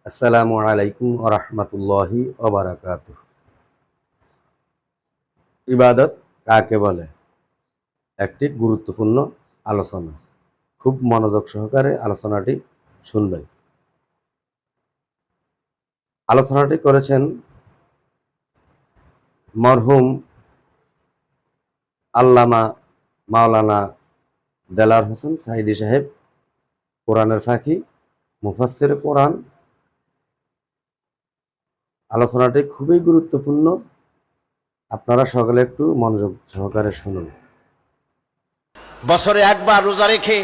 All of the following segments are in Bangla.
আসসালামু আলাইকুম ওয়া রাহমাতুল্লাহি ওয়া বারাকাতুহু। ইবাদত কাকে বলে? একটি গুরুত্বপূর্ণ আলোচনা। খুব মনোযোগ সহকারে আলোচনাটি শুনবেন। আলোচনাটি করেছেন মরহুম আল্লামা মাওলানা দেলাওয়ার হোসেন সাঈদী সাহেব, কোরআনের ফাঁকি, মুফাসসিরে কোরআন। আলোচনাটি খুবই গুরুত্বপূর্ণ, আপনারা সকলে একটু মনোযোগ সহকারে শুনুন। বছরে একবার রোজা রেখে,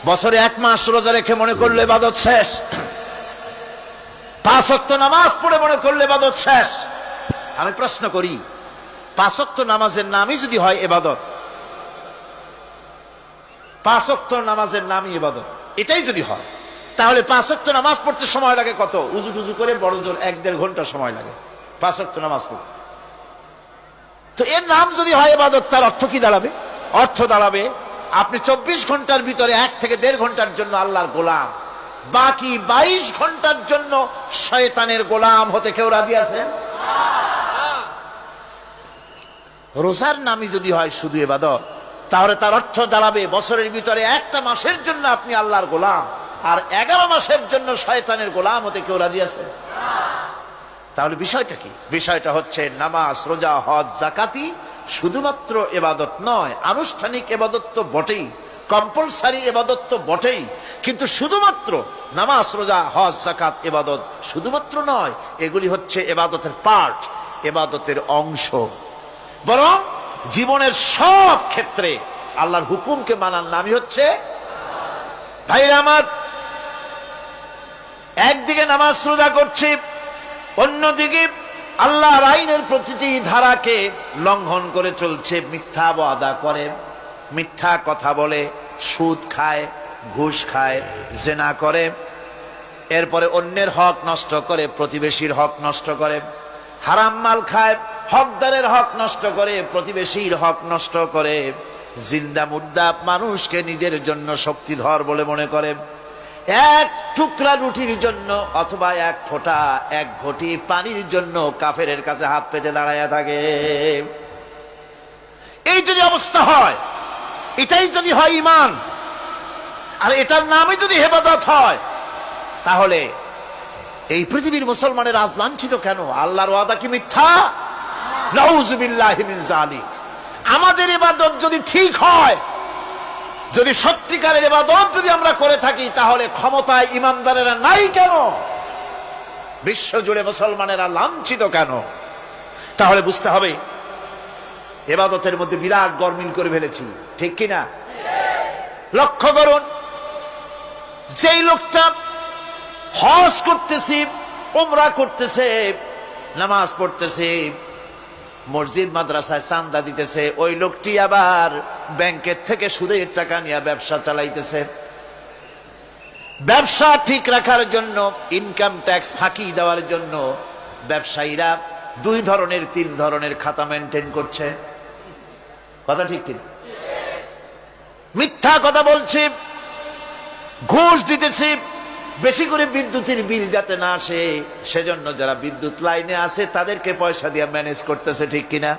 বছরে এক মাস রোজা রেখে মনে করলে ইবাদত শেষ। 5 ওয়াক্ত নামাজ পড়ে মনে করলে ইবাদত শেষ। আমি প্রশ্ন করি, 5 ওয়াক্ত নামাজের নামই যদি হয় ইবাদত, 5 ওয়াক্ত নামাজের নামই ইবাদত, এটাই যদি হয়, তাহলে 5 ওয়াক্ত নামাজ পড়তে সময় লাগে কত? উজু টুজু করে বড় জোর 1-1.5 ঘন্টা সময় লাগে 5 ওয়াক্ত নামাজ পড়তে। তো এর নাম যদি হয় ইবাদত, তার অর্থ কি দাঁড়াবে? অর্থ দাঁড়াবে আপনি 24 ঘন্টার ভিতরে 1 থেকে 1.5 ঘন্টার জন্য আল্লাহর গোলাম, বাকি 22 ঘন্টার জন্য শয়তানের গোলাম হতে কেউ রাজি আছেন? রোজার নামই যদি হয় শুধু ইবাদত, তাহলে তার অর্থ দাঁড়াবে বছরের ভিতরে একটা মাসের জন্য আপনি আল্লাহর গোলাম, আর 11 মাসের জন্য শয়তানের গোলাম হতে কেউ রাজি আছে? তাহলে বিষয়টা কি? বিষয়টা হচ্ছে নামাজ, রোজা, হজ, যাকাতি শুধুমাত্র ইবাদত নয়, আনুষ্ঠানিক ইবাদত তো বটেই, কম্পালসারি ইবাদত তো বটেই, কিন্তু শুধুমাত্র নামাজ, রোজা, হজ, যাকাত ইবাদত শুধুমাত্র নয়, এগুলি হচ্ছে ইবাদতের পার্ট, ইবাদতের অংশ। বরং জীবনের সব ক্ষেত্রে আল্লাহর হুকুমকে মানার নামই হচ্ছে। ভাইরা আমার, একদিকে নামাজ রোজা করছি, অন্যদিকে আল্লাহর আইনের প্রতিটি ধারাকে লঙ্ঘন করে চলছে, মিথ্যা ওয়াদা করে, মিথ্যা কথা বলে, সুদ খায়, ঘুষ খায়, জেনা করে, এরপরে অন্যের হক নষ্ট করে, প্রতিবেশীর হক নষ্ট করে, হারাম মাল খায়, হকদারের হক নষ্ট করে, প্রতিবেশীর হক নষ্ট করে, জিন্দা মুর্দা মানুষকে নিজের জন্য শক্তিধর বলে মনে করে, এক টুকরা রুটির জন্য অথবা এক ফোঁটা, এক ঘটি পানির জন্য কাফেরের কাছে হাত পেতে দাঁড়ায় থাকে। এই যদি অবস্থা হয়, এটাই যদি হয় ঈমান, আর এটার নামই যদি ইবাদত হয়, তাহলে এই পৃথিবীর মুসলমানের আজ লাঞ্ছিত কেন? আল্লাহর ওয়াদা কি মিথ্যা? নাউযুবিল্লাহি মিন যালিক। আমাদের ইবাদত যদি ঠিক হয়, যদি সত্যিকারের ইবাদত যদি আমরা করে থাকি, তাহলে ক্ষমতায় ইমানদারেরা নাই কেন? বিশ্ব জুড়ে মুসলমানেরা লাঞ্ছিত কেন? তাহলে বুঝতে হবে ইবাদতের মধ্যে বিরাট গরমিল করে ফেলেছি, ঠিক কিনা? লক্ষ্য করুন, যেই লোকটা হজ করতেছে, উমরা করতেছে, নামাজ পড়তেছে, মসজিদ মাদ্রাসায় চান্দা দিতেছে, ওই লোকটি আবার ব্যাংকের থেকে সুদের টাকা নিয়ে ব্যবসা চালাইতেছে। ব্যবসা ঠিক রাখার জন্য, ইনকাম ট্যাক্স ফাঁকি দেওয়ার জন্য ব্যবসায়ীরা 2 ধরনের 3 ধরনের খাতা মেনটেন করছে। কথা ঠিক কিনা? মিথ্যা কথা বলছে, ঘুষ দিতেছে, বেশি করে বিদ্যুতের বিল যাতে না আসে সেজন্য যারা বিদ্যুৎ লাইনে আছে তাদেরকে পয়সা দিয়ে ম্যানেজ করতেছে, ঠিক কিনা?